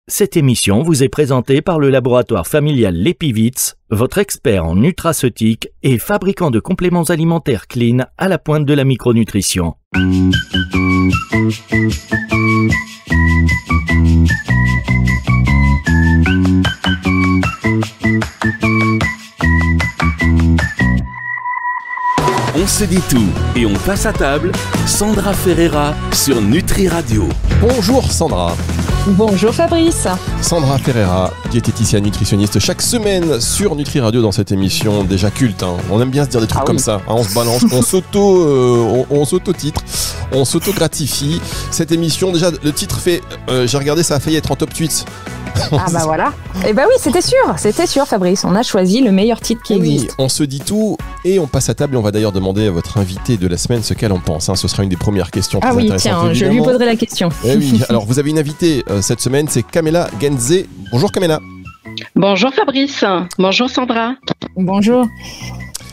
Cette émission vous est présentée par le laboratoire familial Lepivitz, votre expert en nutraceutique et fabricant de compléments alimentaires clean à la pointe de la micronutrition. On se dit tout et on passe à table. Sandra Ferreira sur Nutri Radio. Bonjour Sandra. Bonjour Fabrice. Sandra Ferreira, diététicienne nutritionniste, chaque semaine sur Nutri Radio dans cette émission déjà culte. On aime bien se dire des trucs comme ça. On se balance, on s'auto-titre, on s'auto-gratifie. Cette émission, déjà, le titre fait, j'ai regardé, ça a failli être en top tweets. Ah bah voilà. Et bah oui, c'était sûr Fabrice. On a choisi le meilleur titre qui existe. Oui, on se dit tout et on passe à table. Et on va d'ailleurs demander à votre invité de la semaine ce qu'elle en pense. Ce sera une des premières questions. Ah oui, tiens, je lui poserai la question. Eh oui, alors vous avez une invitée cette semaine, c'est Kamela Genze. Bonjour Kamela. Bonjour Fabrice. Bonjour Sandra. Bonjour.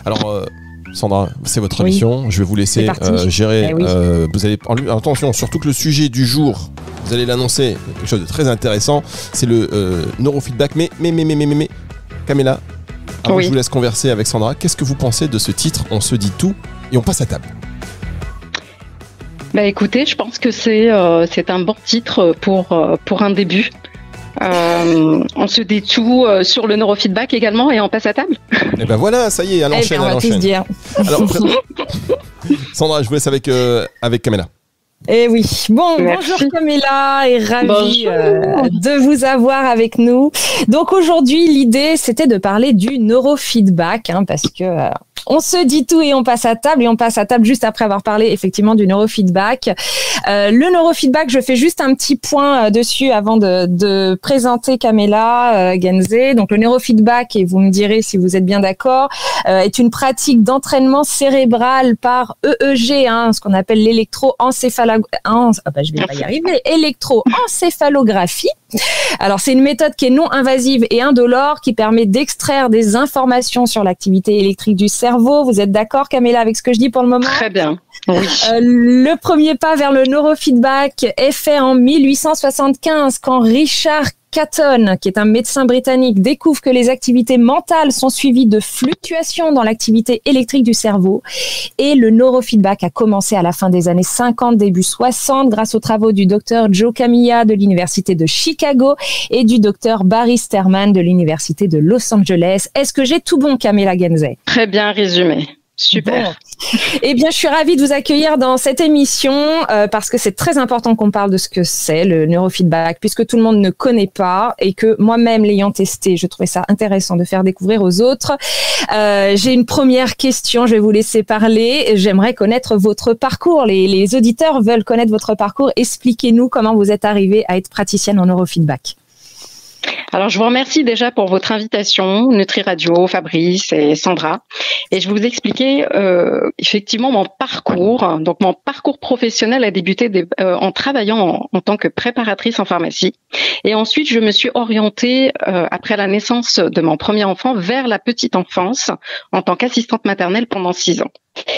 Alors Sandra, c'est votre émission. Je vais vous laisser gérer. Vous allez attention, surtout que le sujet du jour, vous allez l'annoncer, quelque chose de très intéressant, c'est le neurofeedback. Mais, Kamela, avant que je vous laisse converser avec Sandra, qu'est-ce que vous pensez de ce titre ? On se dit tout et on passe à table. Bah écoutez, je pense que c'est un bon titre pour un début. On se dit tout sur le neurofeedback également et on passe à table. Et ben voilà, ça y est, elle enchaîne. On va tous dire. Alors, Sandra, je vous laisse avec Kamela. Eh oui, bonjour Kamela et ravie de vous avoir avec nous. Donc aujourd'hui, l'idée c'était de parler du neurofeedback parce que on se dit tout et on passe à table juste après avoir parlé effectivement du neurofeedback. Le neurofeedback, je fais juste un petit point dessus avant de présenter Kamela Genze. Donc le neurofeedback, et vous me direz si vous êtes bien d'accord, est une pratique d'entraînement cérébral par EEG, ce qu'on appelle électroencéphalographie. Alors c'est une méthode qui est non invasive et indolore qui permet d'extraire des informations sur l'activité électrique du cerveau. Vous êtes d'accord Kamela avec ce que je dis pour le moment ? Très bien. Oui. Le premier pas vers le neurofeedback est fait en 1875 quand Richard Catton, qui est un médecin britannique, découvre que les activités mentales sont suivies de fluctuations dans l'activité électrique du cerveau. Et le neurofeedback a commencé à la fin des années 50, début 60, grâce aux travaux du docteur Joe Camilla de l'université de Chicago et du docteur Barry Sterman de l'université de Los Angeles. Est-ce que j'ai tout bon, Kamela Genze ? Très bien résumé. Super. Bon. Eh bien, je suis ravie de vous accueillir dans cette émission parce que c'est très important qu'on parle de ce que c'est le neurofeedback puisque tout le monde ne connaît pas et que moi-même l'ayant testé, je trouvais ça intéressant de faire découvrir aux autres. J'ai une première question, je vais vous laisser parler. J'aimerais connaître votre parcours. Les auditeurs veulent connaître votre parcours. Expliquez-nous comment vous êtes arrivée à être praticienne en neurofeedback. Alors, je vous remercie déjà pour votre invitation, Nutri Radio, Fabrice et Sandra. Et je vais vous expliquer effectivement mon parcours. Donc, mon parcours professionnel a débuté en travaillant en tant que préparatrice en pharmacie. Et ensuite, je me suis orientée, après la naissance de mon premier enfant, vers la petite enfance en tant qu'assistante maternelle pendant 6 ans.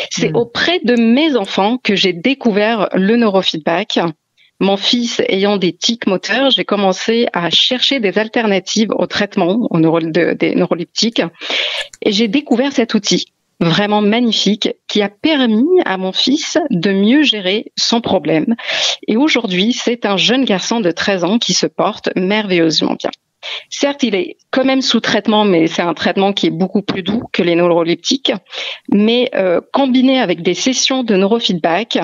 C'est auprès de mes enfants que j'ai découvert le neurofeedback. Mon fils ayant des tics moteurs, j'ai commencé à chercher des alternatives au traitement des neuroleptiques et j'ai découvert cet outil vraiment magnifique qui a permis à mon fils de mieux gérer son problème. Et aujourd'hui, c'est un jeune garçon de 13 ans qui se porte merveilleusement bien. Certes, il est quand même sous traitement, mais c'est un traitement qui est beaucoup plus doux que les neuroleptiques. Mais combiné avec des sessions de neurofeedback,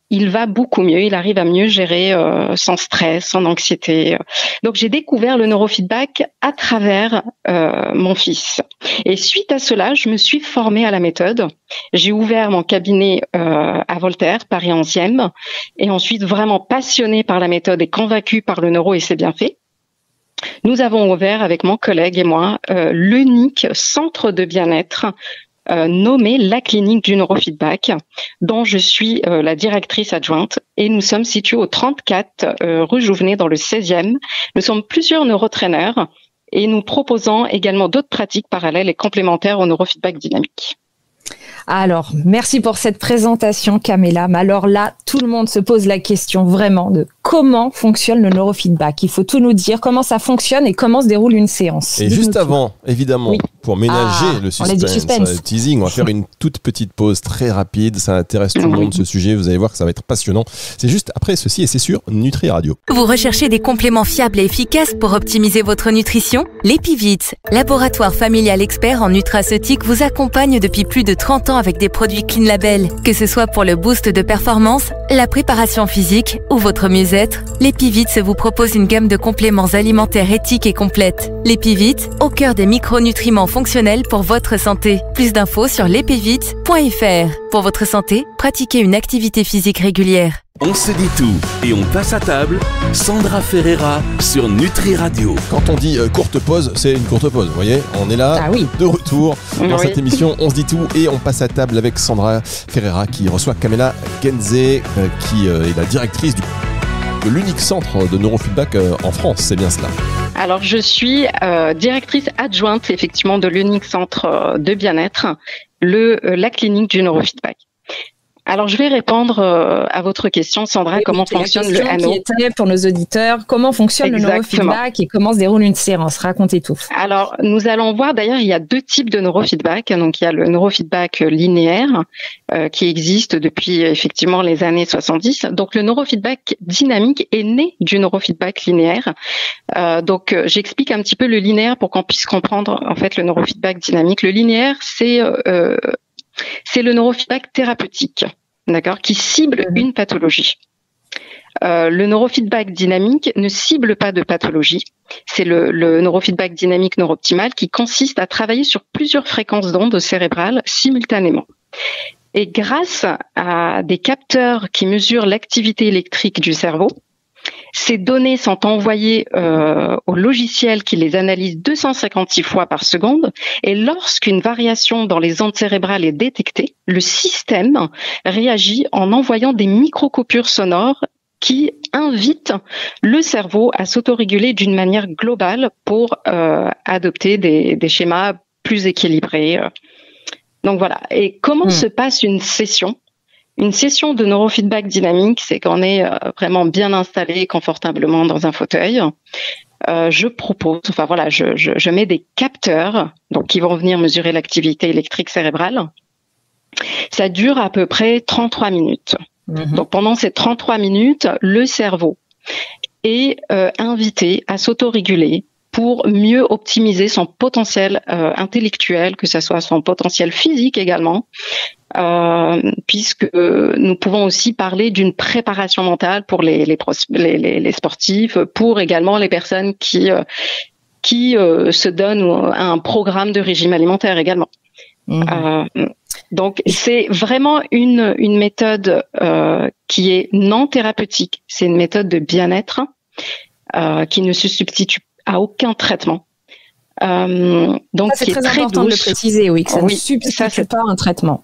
il va beaucoup mieux, il arrive à mieux gérer son stress, son anxiété. Donc j'ai découvert le neurofeedback à travers mon fils. Et suite à cela, je me suis formée à la méthode. J'ai ouvert mon cabinet à Voltaire, Paris 11e, et ensuite vraiment passionnée par la méthode et convaincue par le neuro et ses bienfaits. Nous avons ouvert avec mon collègue et moi l'unique centre de bien-être nommé la clinique du neurofeedback, dont je suis la directrice adjointe. Et nous sommes situés au 34 rue Jouvenet dans le 16e. Nous sommes plusieurs neurotraîneurs et nous proposons également d'autres pratiques parallèles et complémentaires au neurofeedback dynamique. Alors, merci pour cette présentation, Kamela. Mais alors là, tout le monde se pose la question vraiment de comment fonctionne le neurofeedback. Il faut tout nous dire, comment ça fonctionne et comment se déroule une séance. Et juste avant, évidemment, pour ménager le suspense, le teasing, on va faire une toute petite pause très rapide. Ça intéresse tout le monde, ce sujet. Vous allez voir que ça va être passionnant. C'est juste après ceci et c'est sur Nutri Radio. Vous recherchez des compléments fiables et efficaces pour optimiser votre nutrition? L'Epivits, laboratoire familial expert en nutraceutique, vous accompagne depuis plus de 30 ans avec des produits Clean Label. Que ce soit pour le boost de performance, la préparation physique ou votre mieux-être, l'Epivits vous propose une gamme de compléments alimentaires éthiques et complètes. L'Epivits, au cœur des micronutriments fonctionnels pour votre santé. Plus d'infos sur lepivits.fr. Pour votre santé, pratiquez une activité physique régulière. On se dit tout et on passe à table. Sandra Ferreira sur Nutri Radio. Quand on dit courte pause, c'est une courte pause. Vous voyez, on est là, de retour dans cette émission. On se dit tout et on passe à table avec Sandra Ferreira qui reçoit Kamela Genze, qui est la directrice de l'unique centre de neurofeedback en France. C'est bien cela? Alors, je suis directrice adjointe, effectivement, de l'unique centre de bien-être, la clinique du neurofeedback. Alors, je vais répondre à votre question, Sandra, comment fonctionne le ANO. Pour nos auditeurs, comment fonctionne le neurofeedback et comment se déroule une séance? Racontez tout. Alors, nous allons voir, d'ailleurs, il y a 2 types de neurofeedback. Donc, il y a le neurofeedback linéaire qui existe depuis, effectivement, les années 70. Donc, le neurofeedback dynamique est né du neurofeedback linéaire. Donc, j'explique un petit peu le linéaire pour qu'on puisse comprendre, en fait, le neurofeedback dynamique. Le linéaire, c'est le neurofeedback thérapeutique, d'accord, qui cible une pathologie. Le neurofeedback dynamique ne cible pas de pathologie. C'est le neurofeedback dynamique neurooptimal qui consiste à travailler sur plusieurs fréquences d'ondes cérébrales simultanément. Et grâce à des capteurs qui mesurent l'activité électrique du cerveau, ces données sont envoyées au logiciel qui les analyse 256 fois par seconde et lorsqu'une variation dans les ondes cérébrales est détectée, le système réagit en envoyant des microcoupures sonores qui invitent le cerveau à s'autoréguler d'une manière globale pour adopter des schémas plus équilibrés. Donc voilà. Et comment se passe une session? Une session de neurofeedback dynamique, c'est qu'on est vraiment bien installé confortablement dans un fauteuil. Je propose, je mets des capteurs donc qui vont venir mesurer l'activité électrique cérébrale. Ça dure à peu près 33 minutes. Donc pendant ces 33 minutes, le cerveau est invité à s'autoréguler pour mieux optimiser son potentiel intellectuel, que ce soit son potentiel physique également. Puisque nous pouvons aussi parler d'une préparation mentale pour les sportifs, pour également les personnes qui se donnent un programme de régime alimentaire également. Donc c'est vraiment une méthode qui est non thérapeutique. C'est une méthode de bien-être qui ne se substitue à aucun traitement. Donc ça, c'est très important de le préciser, oui, que ça ne substitue pas un traitement.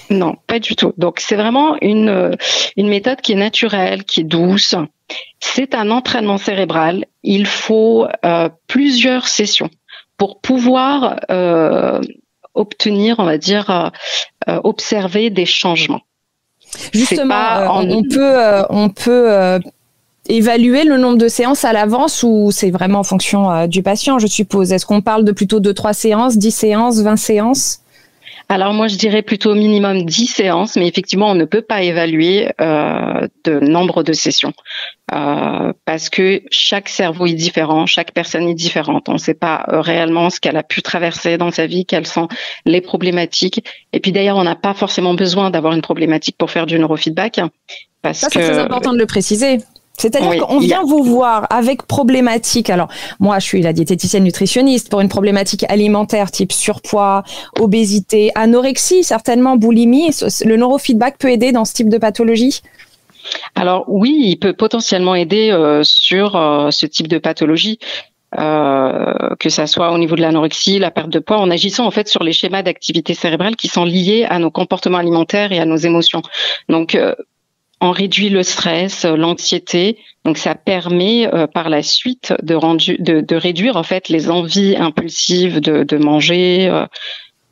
Non, pas du tout. Donc, c'est vraiment une méthode qui est naturelle, qui est douce. C'est un entraînement cérébral. Il faut plusieurs sessions pour pouvoir obtenir, on va dire, observer des changements. Justement, on peut évaluer le nombre de séances à l'avance ou c'est vraiment en fonction du patient, je suppose. Est-ce qu'on parle de plutôt de 3 séances, 10 séances, 20 séances? Alors moi, je dirais plutôt minimum 10 séances, mais effectivement, on ne peut pas évaluer de nombre de sessions parce que chaque cerveau est différent, chaque personne est différente. On ne sait pas réellement ce qu'elle a pu traverser dans sa vie, quelles sont les problématiques. Et puis d'ailleurs, on n'a pas forcément besoin d'avoir une problématique pour faire du neurofeedback. Ça, c'est très important de le préciser. C'est-à-dire qu'on vient vous voir avec problématique. Alors, moi, je suis la diététicienne nutritionniste pour une problématique alimentaire type surpoids, obésité, anorexie, certainement boulimie. Le neurofeedback peut aider dans ce type de pathologie? Alors oui, il peut potentiellement aider sur ce type de pathologie. Que ça soit au niveau de l'anorexie, la perte de poids, en agissant en fait sur les schémas d'activité cérébrale qui sont liés à nos comportements alimentaires et à nos émotions. Donc on réduit le stress, l'anxiété, donc ça permet par la suite de réduire en fait les envies impulsives de manger.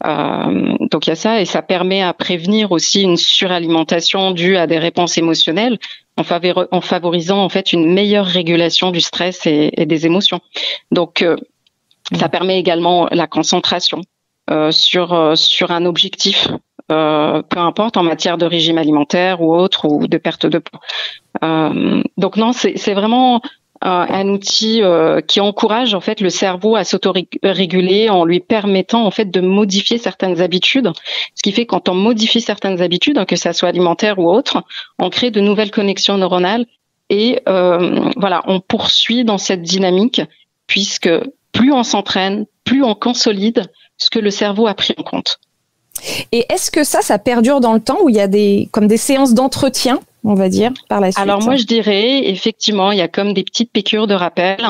Donc il y a ça et ça permet à prévenir aussi une suralimentation due à des réponses émotionnelles. en favorisant en fait une meilleure régulation du stress et des émotions. Donc, ça permet également la concentration sur un objectif, peu importe en matière de régime alimentaire ou autre, ou de perte de poids. Donc non, c'est vraiment un outil qui encourage en fait le cerveau à s'autoréguler en lui permettant en fait de modifier certaines habitudes. Ce qui fait quand on modifie certaines habitudes, que ça soit alimentaire ou autre, on crée de nouvelles connexions neuronales et voilà, on poursuit dans cette dynamique puisque plus on s'entraîne, plus on consolide ce que le cerveau a pris en compte. Et est-ce que ça perdure dans le temps ou il y a des séances d'entretien, on va dire, par la suite? Alors moi, je dirais, effectivement, il y a comme des petites piqûres de rappel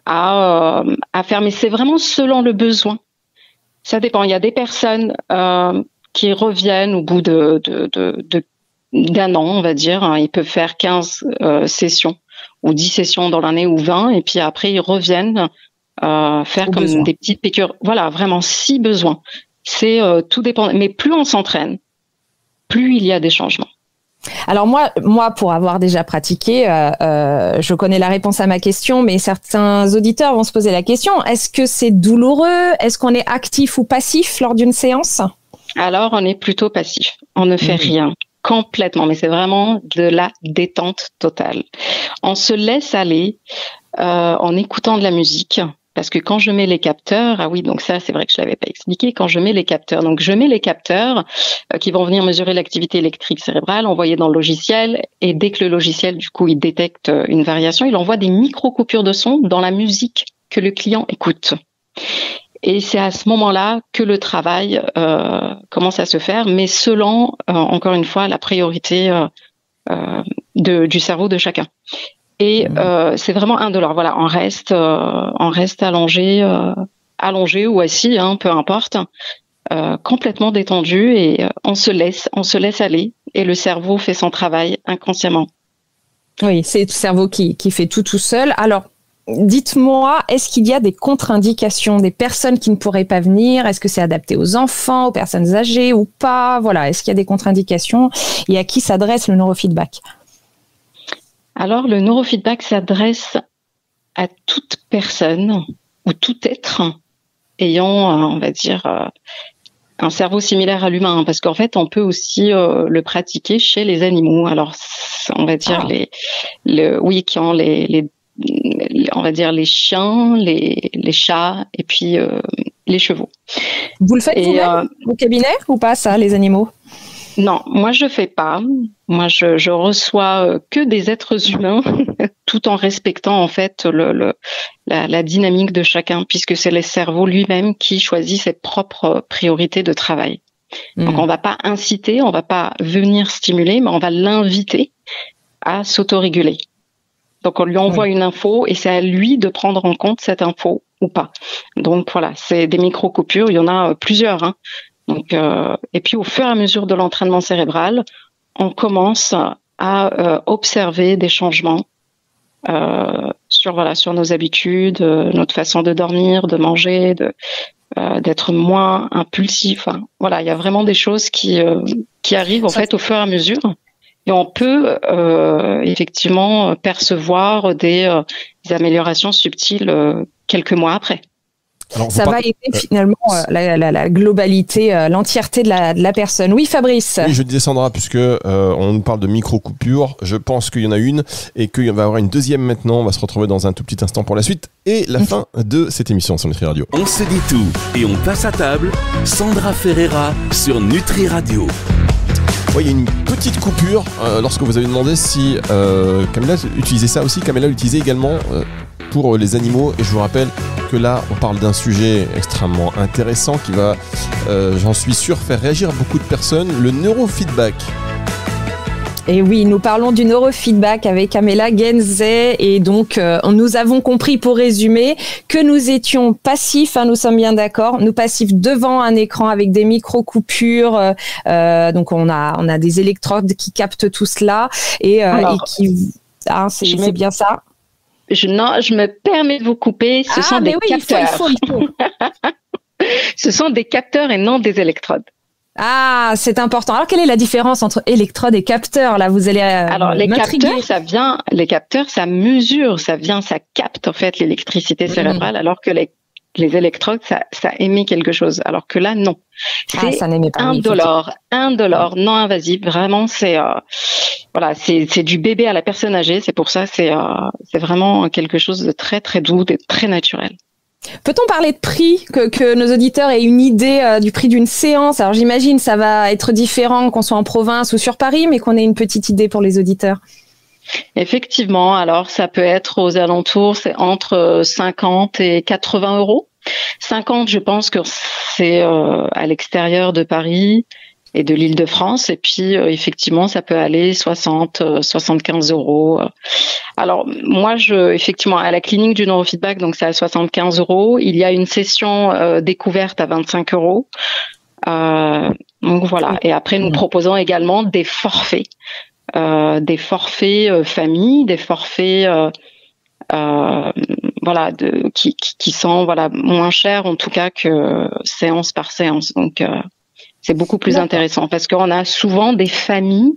à faire, mais c'est vraiment selon le besoin. Ça dépend. Il y a des personnes qui reviennent au bout d'un an, on va dire. Ils peuvent faire 15 sessions ou 10 sessions dans l'année ou 20, et puis après, ils reviennent faire comme besoin. Des petites piqûres. Voilà, vraiment, si besoin. C'est tout dépend. Mais plus on s'entraîne, plus il y a des changements. Alors moi, pour avoir déjà pratiqué, je connais la réponse à ma question, mais certains auditeurs vont se poser la question, est-ce que c'est douloureux? Est-ce qu'on est actif ou passif lors d'une séance? Alors, on est plutôt passif. On ne fait rien. Complètement. Mais c'est vraiment de la détente totale. On se laisse aller en écoutant de la musique. Parce que quand je mets les capteurs, ah oui, donc ça, c'est vrai que je l'avais pas expliqué, quand je mets les capteurs, donc je mets les capteurs qui vont venir mesurer l'activité électrique cérébrale, envoyée dans le logiciel, et dès que le logiciel, du coup, il détecte une variation, il envoie des micro-coupures de son dans la musique que le client écoute. Et c'est à ce moment-là que le travail commence à se faire, mais selon, encore une fois, la priorité du cerveau de chacun. Et c'est vraiment indolore. Voilà, on reste allongé ou assis, peu importe, complètement détendu et on se laisse aller et le cerveau fait son travail inconsciemment. Oui, c'est le cerveau qui fait tout seul. Alors, dites-moi, est-ce qu'il y a des contre-indications, des personnes qui ne pourraient pas venir? Est-ce que c'est adapté aux enfants, aux personnes âgées ou pas? Voilà, est-ce qu'il y a des contre-indications et à qui s'adresse le neurofeedback? Alors, le neurofeedback s'adresse à toute personne ou tout être ayant, on va dire, un cerveau similaire à l'humain, parce qu'en fait, on peut aussi le pratiquer chez les animaux. Alors, on va dire qui ont on va dire les chiens, les chats et puis les chevaux. Vous le faites vous-même au cabinet ou pas ça, les animaux? Non, moi je fais pas. Moi je reçois que des êtres humains, tout en respectant en fait la dynamique de chacun, puisque c'est le cerveau lui-même qui choisit ses propres priorités de travail. Donc on va pas inciter, on va pas venir stimuler, mais on va l'inviter à s'autoréguler. Donc on lui envoie une info et c'est à lui de prendre en compte cette info ou pas. Donc voilà, c'est des micro-coupures, il y en a plusieurs. Donc, et puis au fur et à mesure de l'entraînement cérébral, on commence à observer des changements sur nos habitudes, notre façon de dormir, de manger, d'être moins impulsif. Voilà, il y a vraiment des choses qui arrivent en fait au fur et à mesure. Et on peut effectivement percevoir des améliorations subtiles quelques mois après. Alors, ça va aider finalement la globalité, l'entièreté de la personne. Oui, Fabrice. Oui, je disais Sandra, puisque on nous parle de micro-coupures, je pense qu'il y en a une et qu'il va y avoir une deuxième maintenant. On va se retrouver dans un tout petit instant pour la suite et la fin de cette émission sur Nutri Radio. On se dit tout et on passe à table. Sandra Ferreira sur Nutri Radio. Oui, il y a une petite coupure lorsque vous avez demandé si Camilla utilisait ça aussi. Camilla l'utilisait également pour les animaux et je vous rappelle que là on parle d'un sujet extrêmement intéressant qui va, j'en suis sûr, faire réagir beaucoup de personnes, le neurofeedback. Et oui, nous parlons du neurofeedback avec Camilla Genzé et donc nous avons compris, pour résumer, que nous étions passifs, nous sommes bien d'accord, nous passifs devant un écran avec des micro-coupures, donc on a des électrodes qui captent tout cela et qui... c'est bien ça. Je me permets de vous couper, ce sont des capteurs. Il faut. Ce sont des capteurs et non des électrodes. Ah, c'est important. Alors, quelle est la différence entre électrode et capteur? Là, vous allez Alors, les capteurs, ça mesure, ça capte en fait l'électricité cérébrale, alors que les électrodes, ça émet quelque chose. Alors que là, non. C'est indolore, non invasif. Vraiment, c'est du bébé à la personne âgée. C'est pour ça, c'est vraiment quelque chose de très très doux, de très naturel. Peut-on parler de prix, que nos auditeurs aient une idée du prix d'une séance? Alors j'imagine ça va être différent qu'on soit en province ou sur Paris, mais qu'on ait une petite idée pour les auditeurs. Effectivement, alors ça peut être aux alentours, c'est entre 50 et 80 euros. 50, je pense que c'est à l'extérieur de Paris et de l'Île-de-France, et puis effectivement ça peut aller 60, 75 euros. Alors moi, effectivement, à la clinique du neurofeedback, donc c'est à 75 euros. Il y a une session découverte à 25 euros. Donc voilà. Et après, nous proposons également des forfaits famille, des forfaits qui sont moins chers en tout cas que séance par séance. Donc c'est beaucoup plus intéressant parce qu'on a souvent des familles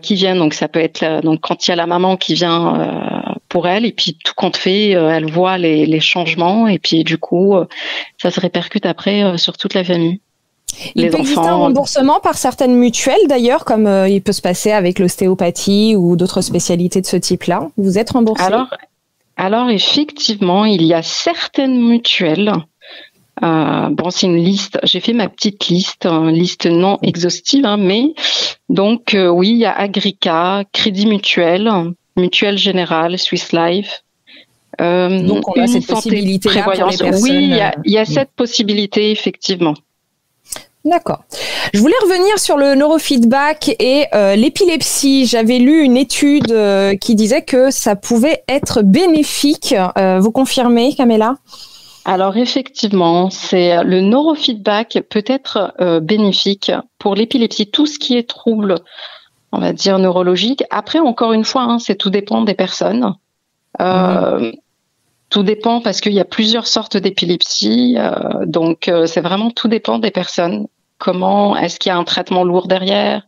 qui viennent. Donc ça peut être donc quand il y a la maman qui vient pour elle, et puis tout compte fait, elle voit les changements, et puis du coup ça se répercute après sur toute la famille. Il peut exister un remboursement par certaines mutuelles d'ailleurs, comme il peut se passer avec l'ostéopathie ou d'autres spécialités de ce type-là. Vous êtes remboursé? Alors effectivement, il y a certaines mutuelles. C'est une liste. J'ai fait ma petite liste, une liste non exhaustive, mais donc oui, il y a Agrica, Crédit Mutuel, Mutuelle Générale, Swiss Life. Donc on a cette possibilité-là pour les personnes. Oui, il y a cette possibilité effectivement. D'accord. Je voulais revenir sur le neurofeedback et l'épilepsie. J'avais lu une étude qui disait que ça pouvait être bénéfique. Vous confirmez, Kamela? Alors effectivement, le neurofeedback peut être bénéfique pour l'épilepsie, tout ce qui est trouble, on va dire neurologique. Après, encore une fois, tout dépend des personnes. Tout dépend parce qu'il y a plusieurs sortes d'épilepsie, donc c'est vraiment tout dépend des personnes. Est-ce qu'il y a un traitement lourd derrière?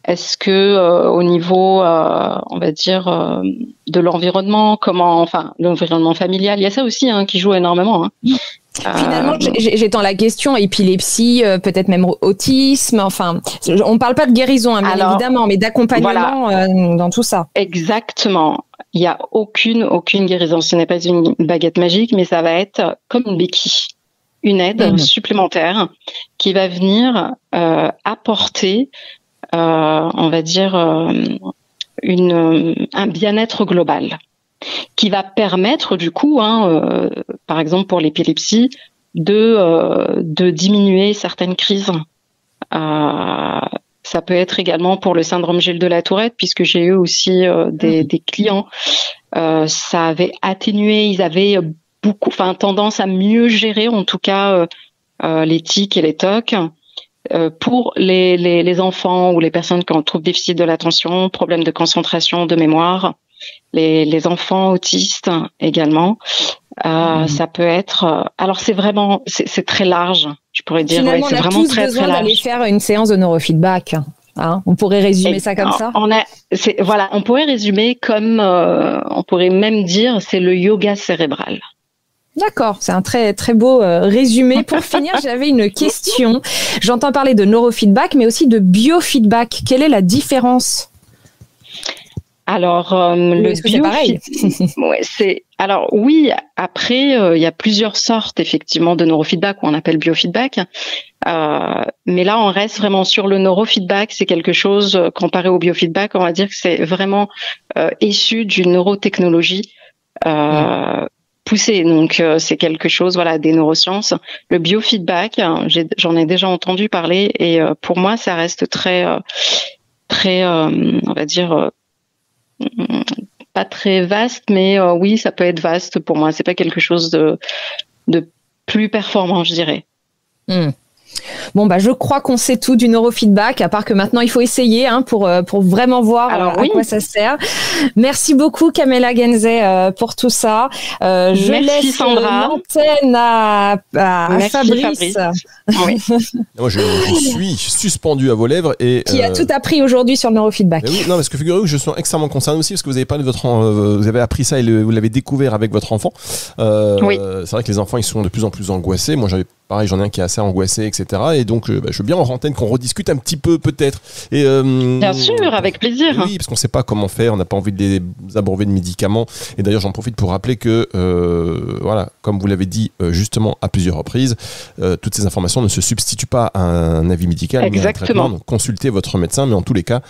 Est-ce que au niveau, on va dire, de l'environnement, l'environnement familial, il y a ça aussi qui joue énormément. Finalement, j'étends la question, épilepsie, peut-être même autisme, on parle pas de guérison, bien évidemment, mais d'accompagnement dans tout ça. Exactement. Il n'y a aucune guérison. Ce n'est pas une baguette magique, mais ça va être comme une béquille, une aide supplémentaire qui va venir apporter, on va dire, un bien-être global, qui va permettre du coup, par exemple pour l'épilepsie, de diminuer certaines crises. Ça peut être également pour le syndrome Gilles de la Tourette, puisque j'ai eu aussi des clients. Ça avait atténué, ils avaient tendance à mieux gérer, en tout cas, les tics et les tocs. Pour les enfants ou les personnes qui ont troubles déficit de l'attention, problèmes de concentration, de mémoire, les enfants autistes également. Ça peut être. Alors c'est très large. Je pourrais dire. Finalement, c'est on a vraiment tous très besoin très large. d'aller faire une séance de neurofeedback. On pourrait résumer ça comme ça. On pourrait résumer comme on pourrait même dire c'est le yoga cérébral. D'accord, c'est un très très beau résumé. Pour finir, j'avais une question. J'entends parler de neurofeedback, mais aussi de biofeedback. Quelle est la différence? Alors, le c'est pareil. Oui. Après, il y a plusieurs sortes effectivement de neurofeedback, ou on appelle biofeedback. Mais là, on reste vraiment sur le neurofeedback. C'est quelque chose comparé au biofeedback. On va dire que c'est vraiment issu d'une neurotechnologie poussée. Donc, c'est quelque chose, des neurosciences. Le biofeedback, j'en ai déjà entendu parler, et pour moi, ça reste très, très, on va dire. Pas très vaste, mais oui, ça peut être vaste pour moi. C'est pas quelque chose de plus performant, je dirais. Bon, je crois qu'on sait tout du neurofeedback, à part que maintenant il faut essayer pour vraiment voir à quoi ça sert. Merci beaucoup Kamela Genzé pour tout ça. Je laisse l'antenne à Fabrice. Oui. Moi, je suis suspendu à vos lèvres et qui a tout appris aujourd'hui sur le neurofeedback. Oui, non, parce que figurez-vous que je suis extrêmement concerné aussi parce que vous avez parlé de vous avez appris ça et vous l'avez découvert avec votre enfant. Oui. C'est vrai que les enfants ils sont de plus en plus angoissés. Moi, pareil, j'en ai un qui est assez angoissé, etc. Et donc, je veux bien en antenne qu'on rediscute un petit peu, peut-être. Et, bien sûr, avec plaisir. Oui, parce qu'on ne sait pas comment faire, on n'a pas envie de les abreuver de médicaments. Et d'ailleurs, j'en profite pour rappeler que, voilà, comme vous l'avez dit justement à plusieurs reprises, toutes ces informations ne se substituent pas à un avis médical, mais à un traitement. Donc, consultez votre médecin, mais en tous les cas,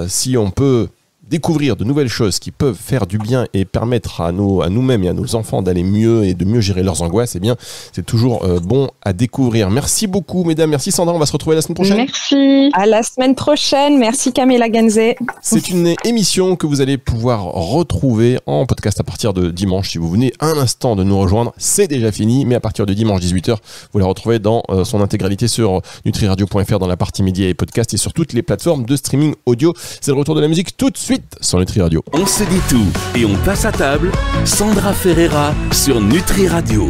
si on peut découvrir de nouvelles choses qui peuvent faire du bien et permettre à nous-mêmes et à nos enfants d'aller mieux et de mieux gérer leurs angoisses, eh bien, c'est toujours bon à découvrir. Merci beaucoup, mesdames. Merci, Sandra. On va se retrouver la semaine prochaine. Merci. À la semaine prochaine. Merci, Kamela Genzé. C'est une émission que vous allez pouvoir retrouver en podcast à partir de dimanche. Si vous venez un instant de nous rejoindre, c'est déjà fini. Mais à partir de dimanche 18h, vous la retrouvez dans son intégralité sur nutriradio.fr dans la partie médias et podcast et sur toutes les plateformes de streaming audio. C'est le retour de la musique tout de suite sur Nutri Radio. On se dit tout et on passe à table. Sandra Ferreira sur Nutri Radio.